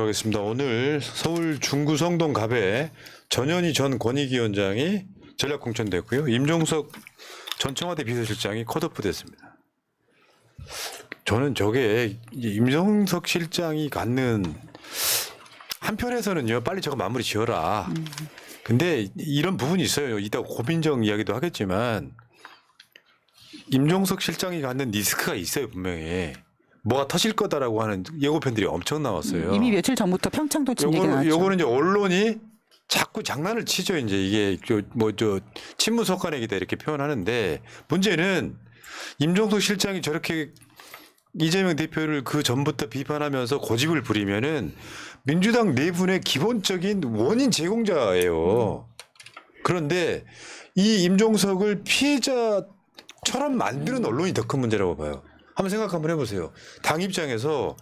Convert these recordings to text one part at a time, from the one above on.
하겠습니다. 오늘 서울 중구 성동 갑에 전현희 전 권익위원장이 전략 공천됐고요. 임종석 전 청와대 비서실장이 컷오프 됐습니다. 저는 저게 임종석 실장이 갖는 한편에서는요, 빨리 저거 마무리 지어라. 근데 이런 부분이 있어요. 이따 고민정 이야기도 하겠지만 임종석 실장이 갖는 리스크가 있어요, 분명히. 뭐가 터질 거다라고 하는 예고편들이 엄청 나왔어요. 이미 며칠 전부터 평창도 친 얘기가 나왔죠. 요거는 이제 언론이 자꾸 장난을 치죠. 이제 이게 친문 속간이다 이렇게 표현하는데, 문제는 임종석 실장이 저렇게 이재명 대표를 그 전부터 비판하면서 고집을 부리면은 민주당 내분의 기본적인 원인 제공자예요. 그런데 이 임종석을 피해자처럼 만드는 언론이 더 큰 문제라고 봐요. 한번 생각 한번 해보세요. 당 입장에서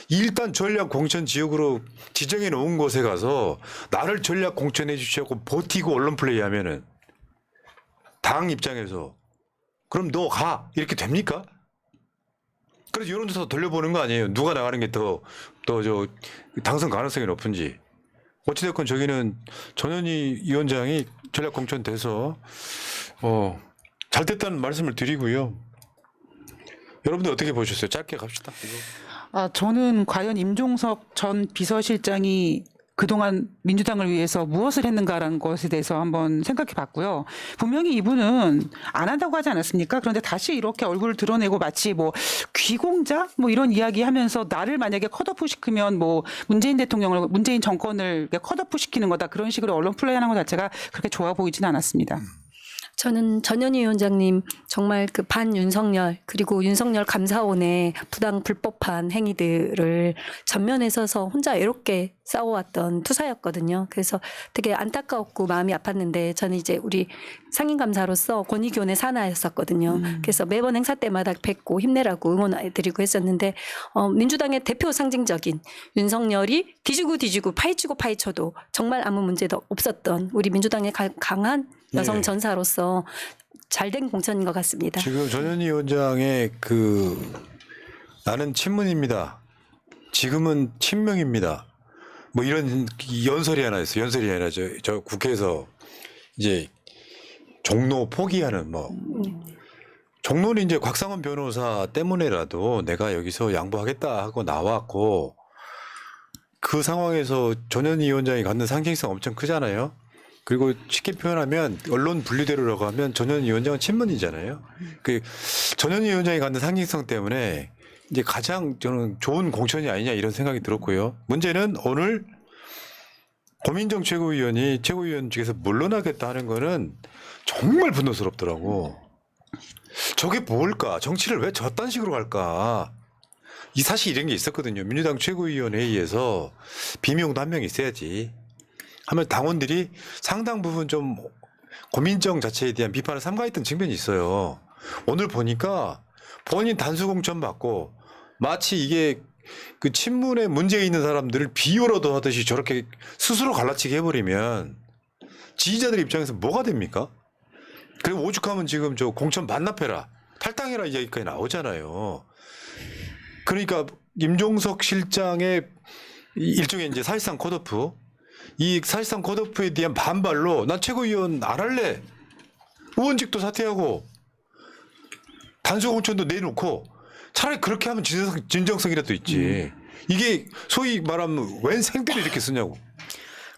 일단 전략 공천 지역으로 지정해 놓은 곳에 가서 나를 전략 공천해 주시고 버티고 언론 플레이하면은 당 입장에서 그럼 너 가 이렇게 됩니까? 그래서 여론조사 돌려보는 거 아니에요. 누가 나가는 게 더 당선 가능성이 높은지. 어찌됐건 저기는 전현희 위원장이 전략 공천돼서 잘 됐다는 말씀을 드리고요. 여러분들 어떻게 보셨어요? 짧게 갑시다. 저는 과연 임종석 전 비서실장이 그동안 민주당을 위해서 무엇을 했는가라는 것에 대해서 한번 생각해 봤고요. 분명히 이분은 안 한다고 하지 않았습니까? 그런데 다시 이렇게 얼굴을 드러내고 마치 뭐 귀공자 뭐 이런 이야기 하면서 나를 만약에 컷오프 시키면 뭐 문재인 정권을 컷오프 시키는 거다. 그런 식으로 언론 플레이하는 것 자체가 그렇게 좋아 보이지는 않았습니다. 저는 전현희 위원장님 정말 그 반윤석열 그리고 윤석열 감사원의 부당 불법한 행위들을 전면에 서서 혼자 외롭게 싸워왔던 투사였거든요. 그래서 되게 안타까웠고 마음이 아팠는데 저는 이제 우리 상임감사로서 권익위원회 산하였었거든요. 그래서 매번 행사 때마다 뵙고 힘내라고 응원해드리고 했었는데 민주당의 대표 상징적인 윤석열이 뒤지고 파헤치고 정말 아무 문제도 없었던 우리 민주당의 강한 여성 전사로서 잘된 공천인 것 같습니다. 지금 전현희 위원장의 나는 친문입니다. 지금은 친명입니다. 뭐 이런 연설이 하나 있어요. 연설이 아니라 저 국회에서 이제 종로 포기하는 종로는 이제 곽상원 변호사 때문에라도 내가 여기서 양보하겠다 하고 나왔고, 그 상황에서 전현희 위원장이 갖는 상징성 엄청 크잖아요. 그리고 쉽게 표현하면 언론 분류대로라고 하면 전현희 위원장은 친문이잖아요. 그 전현희 위원장이 갖는 상징성 때문에 이제 가장 저는 좋은 공천이 아니냐 이런 생각이 들었고요. 문제는 오늘 고민정 최고위원이 최고위원 측에서 물러나겠다 하는 거는 정말 분노스럽더라고. 저게 뭘까? 정치를 왜 저딴 식으로 갈까? 이 사실 이런 게 있었거든요. 민주당 최고위원 회의에서 비명도 한 명 있어야지 하면 당원들이 상당 부분 좀 고민정 자체에 대한 비판을 삼가했던 측면이 있어요. 오늘 보니까 본인 단수 공천 받고 마치 이게 그 친문에 문제 있는 사람들을 비호로도 하듯이 저렇게 스스로 갈라치게 해버리면 지지자들 입장에서 뭐가 됩니까? 그리고 오죽하면 지금 저 공천 반납해라, 탈당해라 이야기까지 나오잖아요. 그러니까 임종석 실장의 일종의 이제 사실상 컷오프, 이 사실상 컷오프에 대한 반발로 난 최고위원 안 할래, 의원직도 사퇴하고 단수 공천도 내놓고, 차라리 그렇게 하면 진정성이라도 있지. 이게 소위 말하면 웬 생들을 이렇게 쓰냐고.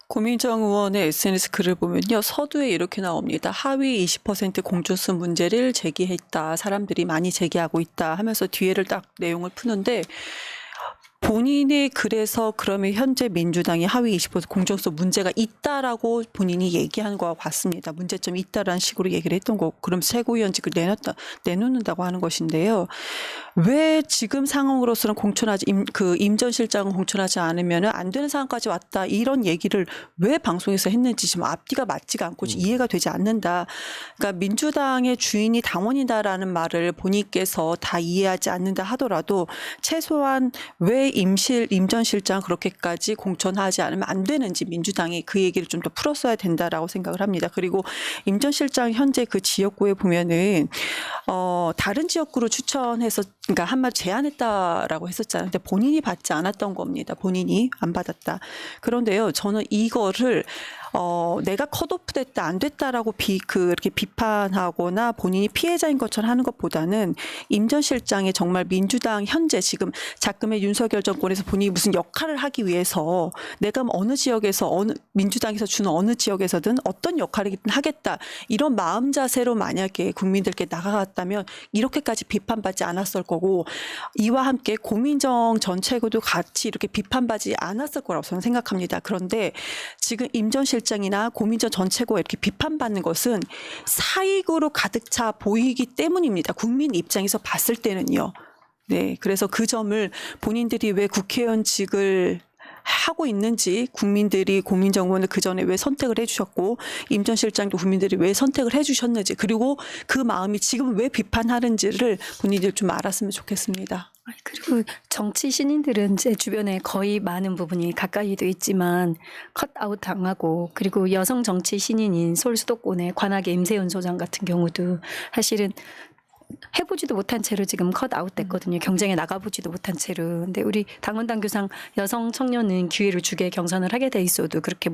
고민정 의원의 SNS 글을 보면요, 서두에 이렇게 나옵니다. 하위 20% 공천수 문제를 제기했다, 사람들이 많이 제기하고 있다 하면서 뒤에를 딱 내용을 푸는데, 본인이 그래서 그러면 현재 민주당이 하위 20% 공정수 문제가 있다라고 본인이 얘기한 거와 같습니다. 문제점이 있다라는 식으로 얘기를 했던 거고, 그럼 최고위원직을 내놓는다고 하는 것인데요. 왜 지금 상황으로서는 임 전 실장은 공천하지 않으면 안 되는 상황까지 왔다, 이런 얘기를 왜 방송에서 했는지 지금 앞뒤가 맞지가 않고 이해가 되지 않는다. 그러니까 민주당의 주인이 당원이다라는 말을 본인께서 다 이해하지 않는다 하더라도 최소한 왜 임 전 실장 그렇게까지 공천하지 않으면 안 되는지 민주당이 그 얘기를 좀 더 풀었어야 된다라고 생각을 합니다. 그리고 임 전 실장 현재 그 지역구에 보면은 다른 지역구로 추천해서 그러니까 한마디 제안했다라고 했었잖아요. 근데 본인이 받지 않았던 겁니다. 본인이 안 받았다. 그런데요, 저는 이거를 내가 컷오프 됐다 안 됐다라고 이렇게 비판하거나 본인이 피해자인 것처럼 하는 것보다는 임 전 실장이 정말 민주당 현재 지금 작금의 윤석열 정권에서 본인이 무슨 역할을 하기 위해서 내가 어느 지역에서 민주당에서 주는 어느 지역에서든 어떤 역할이든 하겠다 이런 마음 자세로 만약에 국민들께 나가갔다면 이렇게까지 비판받지 않았을 거고 이와 함께 고민정 전 최고도 같이 이렇게 비판받지 않았을 거라고 저는 생각합니다. 그런데 지금 임 전 실장이나 고민정 전 최고가 이렇게 비판받는 것은 사익으로 가득 차 보이기 때문입니다. 국민 입장에서 봤을 때는요. 네, 그래서 그 점을 본인들이 왜 국회의원직을 하고 있는지 국민들이 고민정 의원을 그 전에 왜 선택을 해주셨고 임 전 실장도 국민들이 왜 선택을 해주셨는지 그리고 그 마음이 지금 왜 비판하는지를 본인들이 좀 알았으면 좋겠습니다. 그리고 정치 신인들은 제 주변에 거의 많은 부분이 가까이도 있지만 컷아웃 당하고 그리고 여성 정치 신인인 서울 수도권의 관악의 임세연 소장 같은 경우도 사실은 해보지도 못한 채로 지금 컷아웃 됐거든요. 경쟁에 나가보지도 못한 채로. 근데 우리 당원 당규상 여성 청년은 기회를 주게 경선을 하게 돼 있어도 그렇게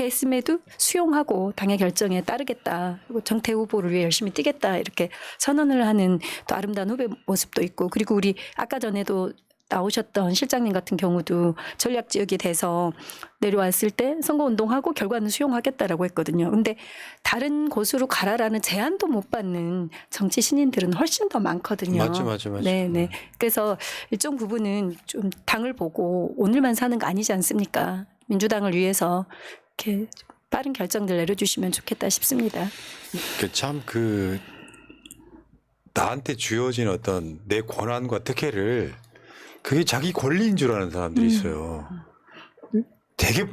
했음에도 수용하고 당의 결정에 따르겠다. 그리고 정태 후보를 위해 열심히 뛰겠다. 이렇게 선언을 하는 또 아름다운 후배 모습도 있고 그리고 우리 아까 전에도 나오셨던 실장님 같은 경우도 전략 지역에 대해서 내려왔을 때 선거운동하고 결과는 수용하겠다라고 했거든요. 근데 다른 곳으로 가라라는 제안도 못 받는 정치 신인들은 훨씬 더 많거든요. 맞죠. 네네. 그래서 일정 부분은 좀 당을 보고 오늘만 사는 거 아니지 않습니까? 민주당을 위해서 이렇게 빠른 결정들 내려주시면 좋겠다 싶습니다. 나한테 주어진 어떤 내 권한과 특혜를 그게 자기 권리인 줄 아는 사람들이 있어요. 되게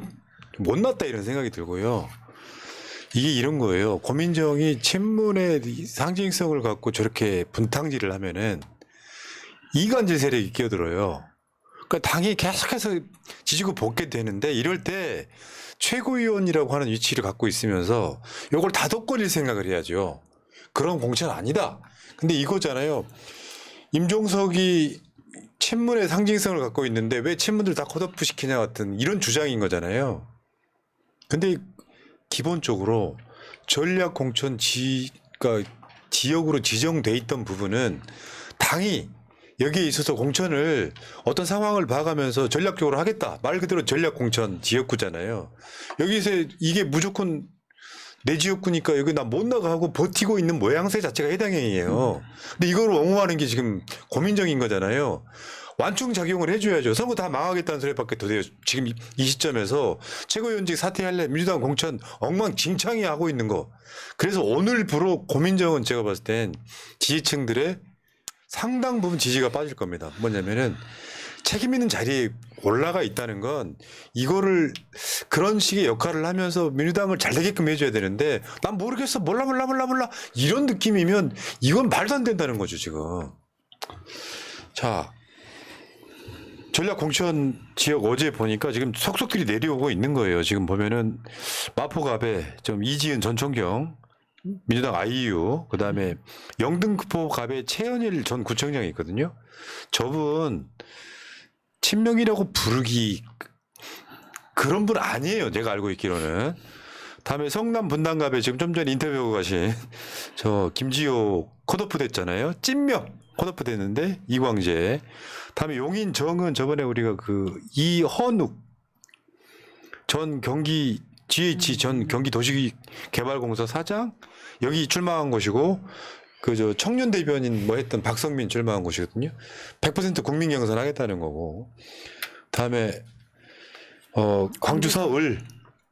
못났다 이런 생각이 들고요. 이게 이런 거예요. 고민정이 친문의 상징성을 갖고 저렇게 분탕질을 하면은 이간질 세력이 끼어들어요. 그러니까 당이 계속해서 지지고 볶게 되는데 이럴 때 최고위원이라고 하는 위치를 갖고 있으면서 이걸 다독거릴 생각을 해야죠. 그런 공천 아니다. 근데 이거잖아요. 임종석이 친문의 상징성을 갖고 있는데 왜 친문들 다 컷오프 시키냐 같은 이런 주장인 거잖아요. 근데 기본적으로 전략 공천 지역으로 지정돼 있던 부분은 당이 여기에 있어서 공천을 어떤 상황을 봐가면서 전략적으로 하겠다. 말 그대로 전략 공천 지역구잖아요. 여기서 이게 무조건 내 지역구니까 여기 나 못 나가고 버티고 있는 모양새 자체가 해당 행위예요. 근데 이걸 옹호하는 게 지금 고민정인 거잖아요. 완충작용을 해줘야죠. 선거 다 망하겠다는 소리밖에 더 돼요. 지금 이 시점에서 최고위원직 사퇴할래 민주당 공천 엉망진창이 하고 있는 거. 그래서 오늘부로 고민정은 제가 봤을 땐 지지층들의 상당 부분 지지가 빠질 겁니다. 뭐냐면은 책임 있는 자리에 올라가 있다는 건 이거를 그런 식의 역할을 하면서 민주당을 잘 되게끔 해줘야 되는데 난 모르겠어 몰라 이런 느낌이면 이건 말도 안 된다는 거죠 지금. 자 전략 공천 지역 어제 보니까 지금 속속들이 내려오고 있는 거예요. 지금 보면은 마포갑에 좀 이지은 전 총경 민주당 IU 그다음에 영등포갑에 최현일 전 구청장이 있거든요. 저분 친명이라고 부르기 그런 분 아니에요. 내가 알고 있기로는. 다음에 성남 분당갑에 지금 좀 전에 인터뷰하고 가신 저 김지호 컷오프 됐잖아요. 찐명 컷오프 됐는데 이광재. 다음에 용인 정은 저번에 우리가 그 이헌욱 전 경기 GH 전 경기도시개발공사 사장 여기 출마한 곳이고 그 저 청년 대변인 뭐 했던 박성민 출마한 곳이거든요. 100% 국민 경선 하겠다는 거고. 다음에 광주 서울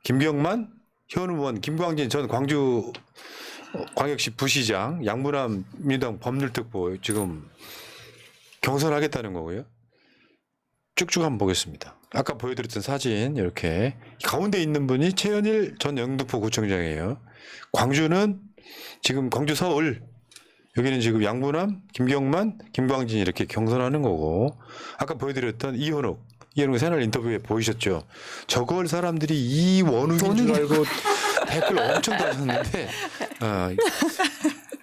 김경만 현 의원 김광진 전 광주 광역시 부시장 양문암 민주당 법률특보 지금 경선하겠다는 거고요. 쭉쭉 한번 보겠습니다. 아까 보여드렸던 사진 이렇게 가운데 있는 분이 최현일 전 영등포 구청장이에요. 광주는 지금 광주 서울 여기는 지금 양부남, 김경만, 김광진 이렇게 경선하는 거고 아까 보여드렸던 이현욱 새날 인터뷰에 보이셨죠? 저걸 사람들이 이원욱인 줄 알고 댓글 엄청 다셨는데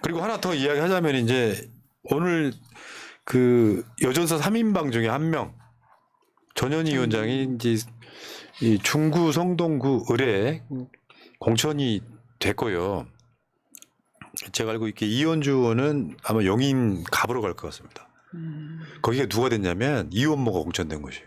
그리고 하나 더 이야기하자면 이제 오늘 그 여전사 3인방 중에 한 명 전현희 위원장이 이제 이 중구 성동구 을에 공천이 됐고요. 제가 알고 있기에 이현주 의원은 아마 용인 갑으로 갈 것 같습니다. 거기가 누가 됐냐면 이원모가 공천된 것이에요.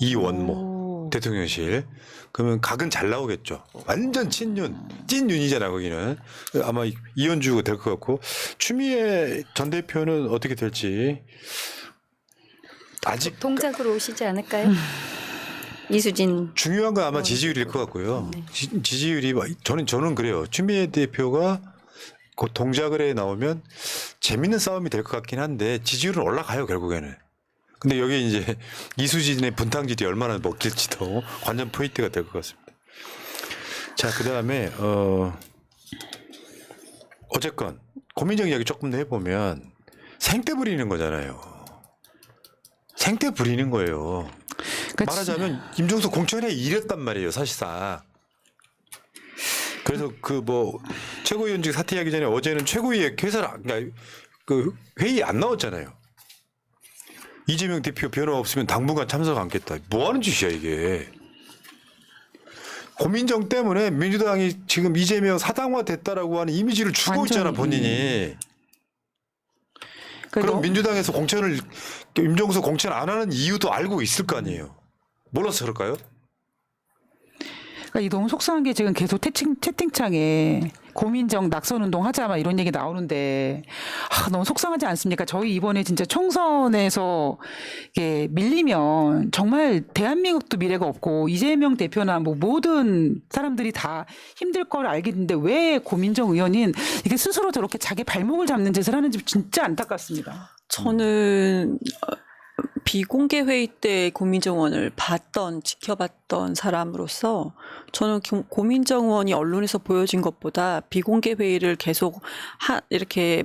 이원모 대통령실. 그러면 각은 잘 나오겠죠. 완전 찐윤이잖아 거기는. 아마 이현주가 될 것 같고 추미애 전 대표는 어떻게 될지 아직 동작으로 오시지 않을까요? 이수진. 중요한 건 아마 지지율일 것 같고요. 지지율이 저는 그래요. 추미애 대표가 곧 동작을 해 나오면 재밌는 싸움이 될 것 같긴 한데 지지율은 올라가요 결국에는. 근데 여기 이제 이수진의 분탕질이 얼마나 먹힐지도 관전 포인트가 될 것 같습니다. 자, 그다음에 어쨌건 고민정 이야기 조금 더 해보면 생떼 부리는 거잖아요. 생떼 부리는 거예요. 말하자면 임종석 공천에 이랬단 말이에요, 사실상. 그래서 그 뭐 최고위원직 사퇴하기 전에 어제는 최고위에 그 회의 안 나왔잖아요. 이재명 대표 변화 없으면 당분간 참석 않겠다. 뭐 하는 짓이야 이게. 고민정 때문에 민주당이 지금 이재명 사당화 됐다라고 하는 이미지를 주고 있잖아 본인이. 그럼 민주당에서 임종석 공천 안 하는 이유도 알고 있을 거 아니에요. 몰라서 그럴까요? 그러니까 이 너무 속상한 게 지금 계속 채팅창에 고민정 낙선운동 하자 막 이런 얘기 나오는데 너무 속상하지 않습니까? 저희 이번에 진짜 총선에서 이게 밀리면 정말 대한민국도 미래가 없고 이재명 대표나 뭐 모든 사람들이 다 힘들 걸 알겠는데 왜 고민정 의원인 이게 스스로 저렇게 자기 발목을 잡는 짓을 하는지 진짜 안타깝습니다. 저는 비공개 회의 때 고민정 의원을 지켜봤던 사람으로서 저는 고민정 의원이 언론에서 보여진 것보다 비공개 회의를 계속 이렇게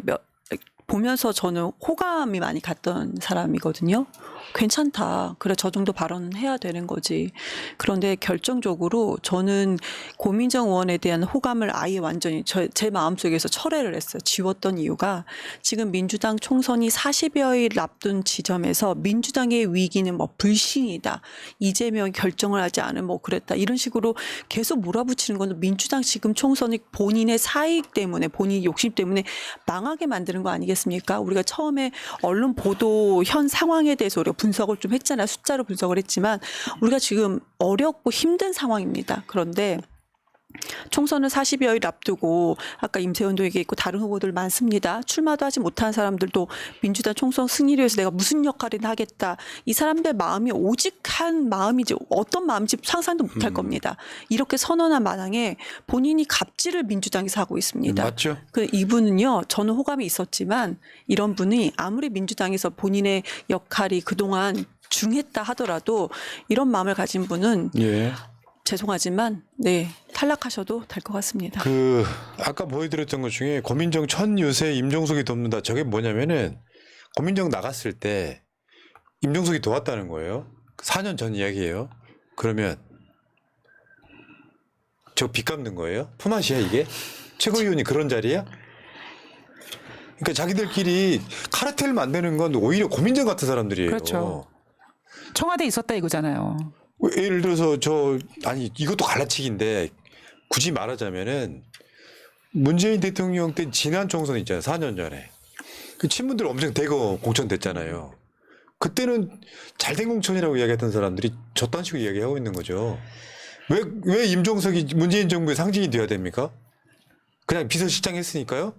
보면서 저는 호감이 많이 갔던 사람이거든요. 괜찮다. 그래, 저 정도 발언은 해야 되는 거지. 그런데 결정적으로 저는 고민정 의원에 대한 호감을 아예 완전히 제 마음속에서 철회를 했어요. 지웠던 이유가 지금 민주당 총선이 40여일 앞둔 지점에서 민주당의 위기는 뭐 불신이다. 이재명이 결정을 하지 않으면 뭐 그랬다. 이런 식으로 계속 몰아붙이는 건 민주당 지금 총선이 본인의 사익 때문에 본인 욕심 때문에 망하게 만드는 거 아니겠습니까? 우리가 처음에 언론 보도 현 상황에 대해서 우리가 분석을 좀 했잖아요. 숫자로 분석을 했지만 우리가 지금 어렵고 힘든 상황입니다. 그런데 총선을 40여일 앞두고 아까 임세훈도 얘기했고 다른 후보들 많습니다. 출마도 하지 못한 사람들도 민주당 총선 승리를 위해서 내가 무슨 역할이나 하겠다. 이 사람들 마음이 오직 한 마음이지 어떤 마음인지 상상도 못할 겁니다. 이렇게 선언한 마당에 본인이 갑질을 민주당에서 하고 있습니다. 맞죠? 이분은요. 저는 호감이 있었지만 이런 분이 아무리 민주당에서 본인의 역할이 그동안 중했다 하더라도 이런 마음을 가진 분은 죄송하지만 탈락하셔도 될 것 같습니다. 아까 보여드렸던 것 중에 고민정 천유세 임종석이 돕는다. 저게 뭐냐면은 고민정 나갔을 때 임종석이 도왔다는 거예요. 4년 전 이야기예요. 그러면 저 빚 갚는 거예요? 품앗이야 이게? 최고위원이 그런 자리야? 그러니까 자기들끼리 카르텔 만드는 건 오히려 고민정 같은 사람들이에요. 그렇죠. 청와대에 있었다 이거잖아요. 예를 들어서 이것도 갈라치기인데 굳이 말하자면은 문재인 대통령 때 지난 총선 있잖아요. 4년 전에. 그 친문들 엄청 대거 공천됐잖아요. 그때는 잘된 공천이라고 이야기했던 사람들이 저딴 식으로 이야기하고 있는 거죠. 왜 임종석이 문재인 정부의 상징이 돼야 됩니까? 그냥 비서실장 했으니까요?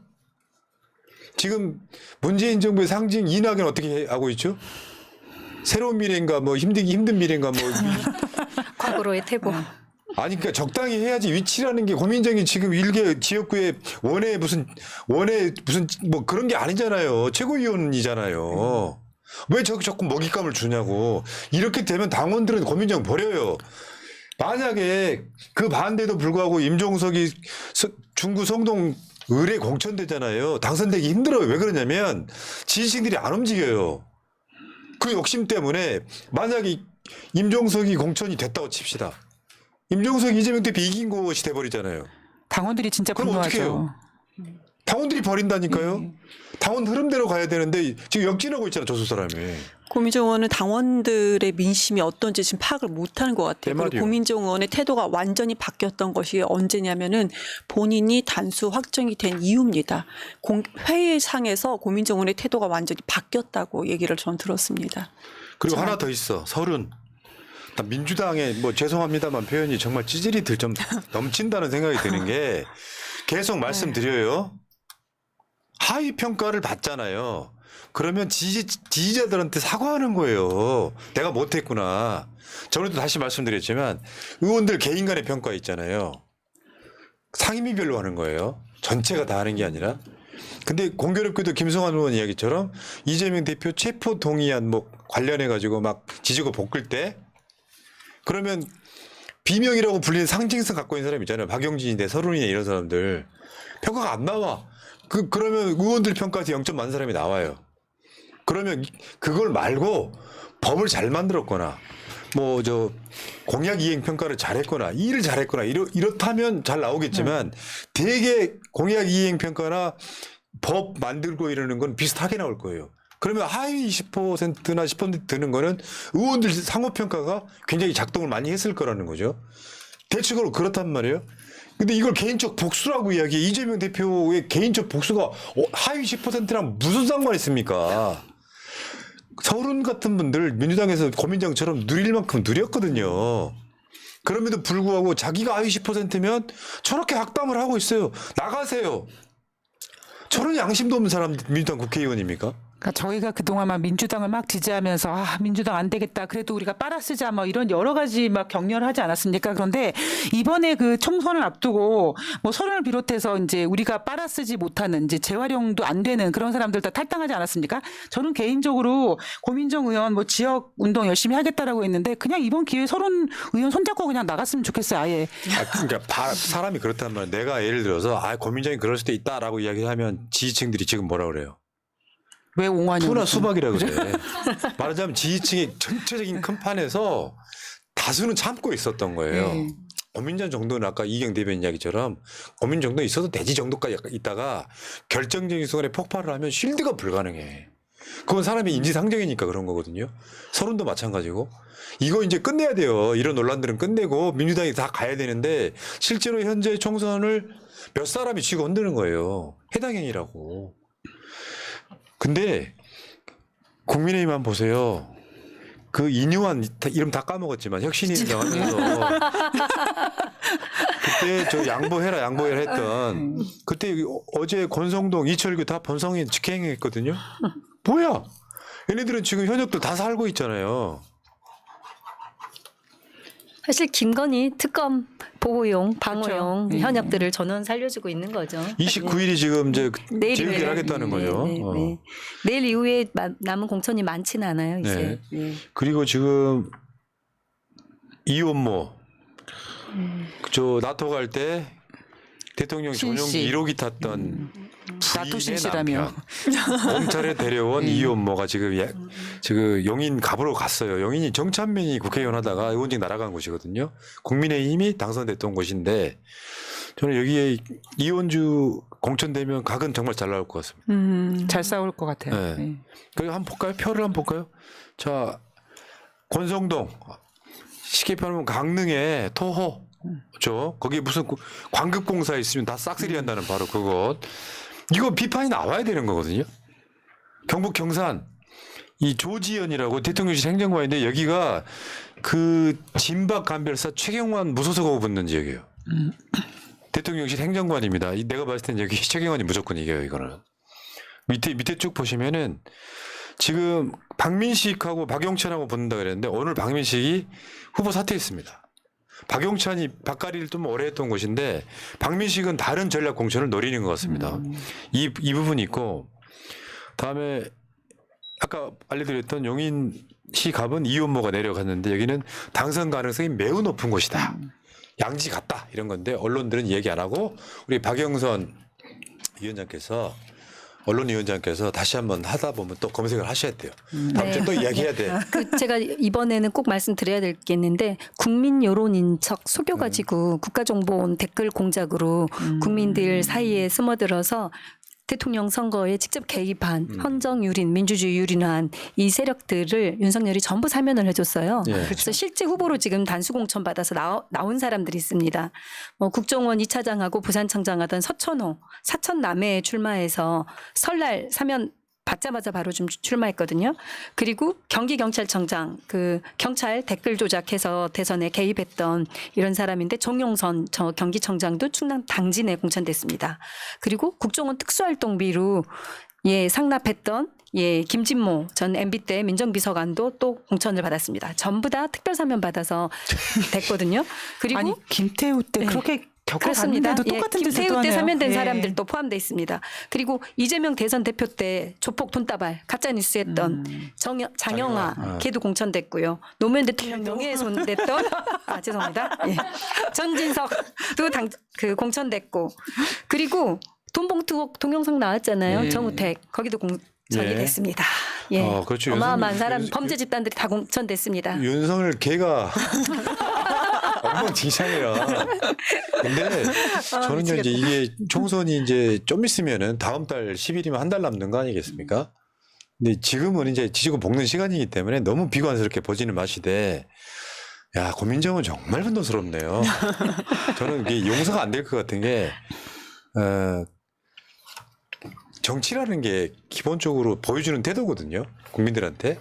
지금 문재인 정부의 상징 이낙연 어떻게 하고 있죠? 새로운 미래인가 뭐 힘든 미래인가 뭐 과거로의 태보. 아니 그러니까 적당히 해야지. 위치라는 게 고민정이 지금 일개 지역구에 원에 무슨 뭐 그런 게 아니잖아요. 최고위원이잖아요. 왜 자꾸 먹잇감을 주냐고. 이렇게 되면 당원들은 고민정 버려요. 만약에 그 반대도 불구하고 임종석이 중구 성동 의뢰 공천되잖아요. 당선되기 힘들어요. 왜 그러냐면 지지층들이 안 움직여요. 그 욕심 때문에 만약에 임종석이 공천이 됐다고 칩시다. 임종석이 이재명 대표 이긴 것이 돼버리잖아요. 당원들이 진짜 그럼 어떻게 분노하죠. 해요? 당원들이 버린다니까요. 당원 흐름대로 가야 되는데 지금 역진하고 있잖아, 저수 사람이. 고민정 의원은 당원들의 민심이 어떤지 지금 파악을 못하는 것 같아요. 내 그리고 말이요. 고민정 의원의 태도가 완전히 바뀌었던 것이 언제냐면은 본인이 단수 확정이 된 이유입니다. 회의상에서 고민정 의원의 태도가 완전히 바뀌었다고 얘기를 전 들었습니다. 그리고 하나 더 있어. 서른. 나 민주당의 뭐 죄송합니다만 표현이 정말 찌질이 좀 넘친다는 생각이 드는 게 계속 말씀드려요. 하위 평가를 받잖아요. 그러면 지지자들한테 사과하는 거예요. 내가 못했구나. 저번에도 다시 말씀드렸지만 의원들 개인 간의 평가 있잖아요. 상임위별로 하는 거예요. 전체가 다 하는 게 아니라. 근데 공교롭게도 김성환 의원 이야기처럼 이재명 대표 체포 동의안 뭐 관련해 가지고 막 지지고 볶을 때 그러면 비명이라고 불리는 상징성 갖고 있는 사람 있잖아요. 박용진인데 서른이네 이런 사람들 평가가 안 나와. 그러면 의원들 평가에서 0점 많은 사람이 나와요. 그러면 그걸 말고 법을 잘 만들었거나 뭐 저 공약 이행 평가를 잘했거나 일을 잘했거나 이렇다면 잘 나오겠지만 대개 공약 이행 평가나 법 만들고 이러는 건 비슷하게 나올 거예요. 그러면 하위 20%나 10% 드는 거는 의원들 상호평가가 굉장히 작동을 많이 했을 거라는 거죠. 대체적으로 그렇단 말이에요. 근데 이걸 개인적 복수라고 이야기해. 이재명 대표의 개인적 복수가 하위 10%랑 무슨 상관이 있습니까? 서른 같은 분들 민주당에서 고민정처럼 누릴 만큼 누렸거든요. 그럼에도 불구하고 자기가 하위 10%면 저렇게 학담을 하고 있어요. 나가세요. 저런 양심도 없는 사람 민주당 국회의원입니까? 그러니까 저희가 그동안 막 민주당을 막 지지하면서 민주당 안 되겠다. 그래도 우리가 빨아쓰자 뭐 이런 여러 가지 막 격려를 하지 않았습니까? 그런데 이번에 그 총선을 앞두고 뭐 서른을 비롯해서 이제 우리가 빨아쓰지 못하는 이제 재활용도 안 되는 그런 사람들 다 탈당하지 않았습니까? 저는 개인적으로 고민정 의원 뭐 지역 운동 열심히 하겠다라고 했는데 그냥 이번 기회에 서른 의원 손잡고 그냥 나갔으면 좋겠어요. 아예. 그러니까 사람이 그렇단 말이에요. 내가 예를 들어서 고민정이 그럴 수도 있다라고 이야기하면 지지층들이 지금 뭐라 그래요? 왜 옹환이 푸나 수박이라 그래. 말하자면 지지층의 전체적인 큰 판에서 다수는 참고 있었던 거예요. 네. 고민정 정도는 아까 이경 대변인 이야기처럼 고민 정도 있어도 대지 정도까지 있다가 결정적인 순간에 폭발을 하면 쉴드가 불가능해. 그건 사람의 인지상정이니까 그런 거거든요. 서른도 마찬가지고. 이거 이제 끝내야 돼요. 이런 논란들은 끝내고 민주당이 다 가야 되는데 실제로 현재 총선을 몇 사람이 쥐고 흔드는 거예요. 해당행위라고. 근데 국민의힘만 보세요. 그 이뉴한 이름 다 까먹었지만 혁신인당 하면서 그때 저 양보해라 했던 그때 어제 권성동 이철규 다 본성인 직행했거든요. 뭐야? 얘네들은 지금 현역들 다 살고 있잖아요. 사실 김건희 특검 보호용, 방어용 그렇죠. 현역들을 전원 살려주고 있는 거죠. 29일이 지금 이제 내일 재밌게 이후에. 하겠다는 거죠. 네. 내일 이후에 남은 공천이 많지는 않아요. 이제. 네. 그리고 지금 이원모 저 나토 갈 때 대통령 전용기 1호기 탔던 나토 부인의 신시라며. 남편 검찰에 데려온 이원모가 지금 용인 갑으로 갔어요. 용인이 정찬민이 국회의원 하다가 의원직 날아간 곳이거든요. 국민의힘이 당선됐던 곳인데 저는 여기에 이원주 공천되면 각은 정말 잘 나올 것 같습니다. 잘 싸울 것 같아요. 네. 네. 그리고 한번 볼까요? 표를 한번 볼까요? 자, 권성동 쉽게 표현하면 강릉에 토호 그렇죠? 거기 무슨 광급공사 있으면 다 싹쓸이 한다는 바로 그것. 이거 비판이 나와야 되는 거거든요. 경북 경산 이 조지현이라고 대통령실 행정관인데 여기가 그 진박 감별사 최경환 무소속하고 붙는 지역이에요. 대통령실 행정관입니다. 내가 봤을 땐 여기 최경환이 무조건 이겨요. 이거는 밑에 쭉 보시면은 지금 박민식하고 박용찬하고 붙는다 그랬는데 오늘 박민식이 후보 사퇴했습니다. 박용찬이 박가리를 좀 오래 했던 곳인데 박민식은 다른 전략 공천을 노리는 것 같습니다. 이 부분이 있고 다음에 아까 알려드렸던 용인시 갑은 이원모가 내려갔는데 여기는 당선 가능성이 매우 높은 곳이다. 양지 같다 이런 건데 언론들은 얘기 안 하고 우리 박영선 위원장께서 언론위원장께서 다시 한번 하다 보면 또 검색을 하셔야 돼요. 다음 주에 또 이야기해야 돼. 그 제가 이번에는 꼭 말씀드려야 될 게 있는데 국민 여론 인척 속여가지고 국가정보원 댓글 공작으로 국민들 사이에 숨어들어서 대통령 선거에 직접 개입한 헌정 유린, 민주주의 유린한 이 세력들을 윤석열이 전부 사면을 해줬어요. 예. 그래서 실제 후보로 지금 단수 공천 받아서 나온 사람들이 있습니다. 국정원 2차장하고 부산청장 서천호, 사천남해에 출마해서 설날 사면 받자마자 바로 좀 출마했거든요. 그리고 경기경찰청장 그 경찰 댓글 조작해서 대선에 개입했던 이런 사람인데 정용선 저 경기청장도 충남 당진에 공천됐습니다. 그리고 국정원 특수활동비로 상납했던 김진모 전 MB 때 민정비서관도 또 공천을 받았습니다. 전부 다 특별사면 받아서 됐거든요. 그리고 아니 김태우 때 네. 그렇게 그렇습니다. 겪어봤는데도 똑같은 짓을 김태우 또 때 하네요. 사면된 예. 사람들도 포함돼 있습니다. 그리고 이재명 대선 대표 때 조폭 돈다발 가짜 뉴스했던 장영아 걔도 공천됐고요. 노무현 대통령 명예훼손됐던 죄송합니다. 전진석도 그 공천됐고 그리고 돈봉투 동영상 나왔잖아요. 예. 정우택 거기도 공천이 예. 됐습니다. 그렇죠. 어마어마한 사람 범죄 집단들이 다 공천됐습니다. 윤석열 개가 엉망진창이라. 근데 저는요 이제 이게 총선이 이제 좀 있으면은 다음 달 10일이면 한 달 남는 거 아니겠습니까? 근데 지금은 이제 지지고 볶는 시간이기 때문에 너무 비관스럽게 보지는 마시되 야 고민정은 정말 분노스럽네요. 저는 이게 용서가 안 될 것 같은 게 정치라는 게 기본적으로 보여주는 태도거든요. 국민들한테.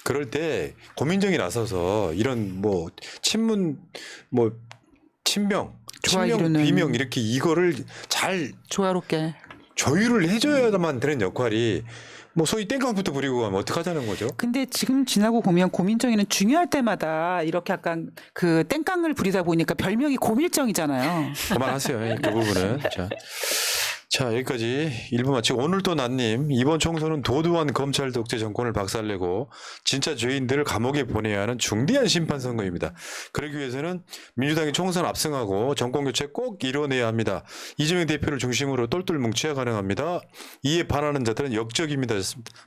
그럴 때 고민정이 나서서 이런 뭐 친문 뭐 친명, 좋아 친명, 이루는. 비명 이렇게 이거를 잘 조화롭게. 조율을 해줘야만 되는 역할이 뭐 소위 땡깡부터 부리고 가면 어떡하자는 거죠? 근데 지금 지나고 보면 고민정이는 중요할 때마다 이렇게 약간 그 땡깡을 부리다 보니까 별명이 고밀정이잖아요. 그만하세요. 그 부분은. 자, 여기까지 1부 마치고 오늘 또 난님 이번 총선은 도도한 검찰 독재 정권을 박살내고 진짜 죄인들을 감옥에 보내야 하는 중대한 심판 선거입니다. 그러기 위해서는 민주당이 총선 압승하고 정권 교체 꼭 이뤄내야 합니다. 이재명 대표를 중심으로 똘똘 뭉쳐야 가능합니다. 이에 반하는 자들은 역적입니다.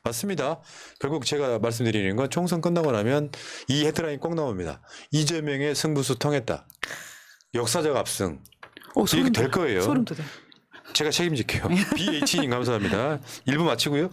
맞습니다. 결국 제가 말씀드리는 건 총선 끝나고 나면 이 헤드라인 꼭 나옵니다. 이재명의 승부수 통했다. 역사적 압승. 이렇게 될 거예요. 소름 돋아. 제가 책임질게요. BH님 감사합니다. 1부 마치고요.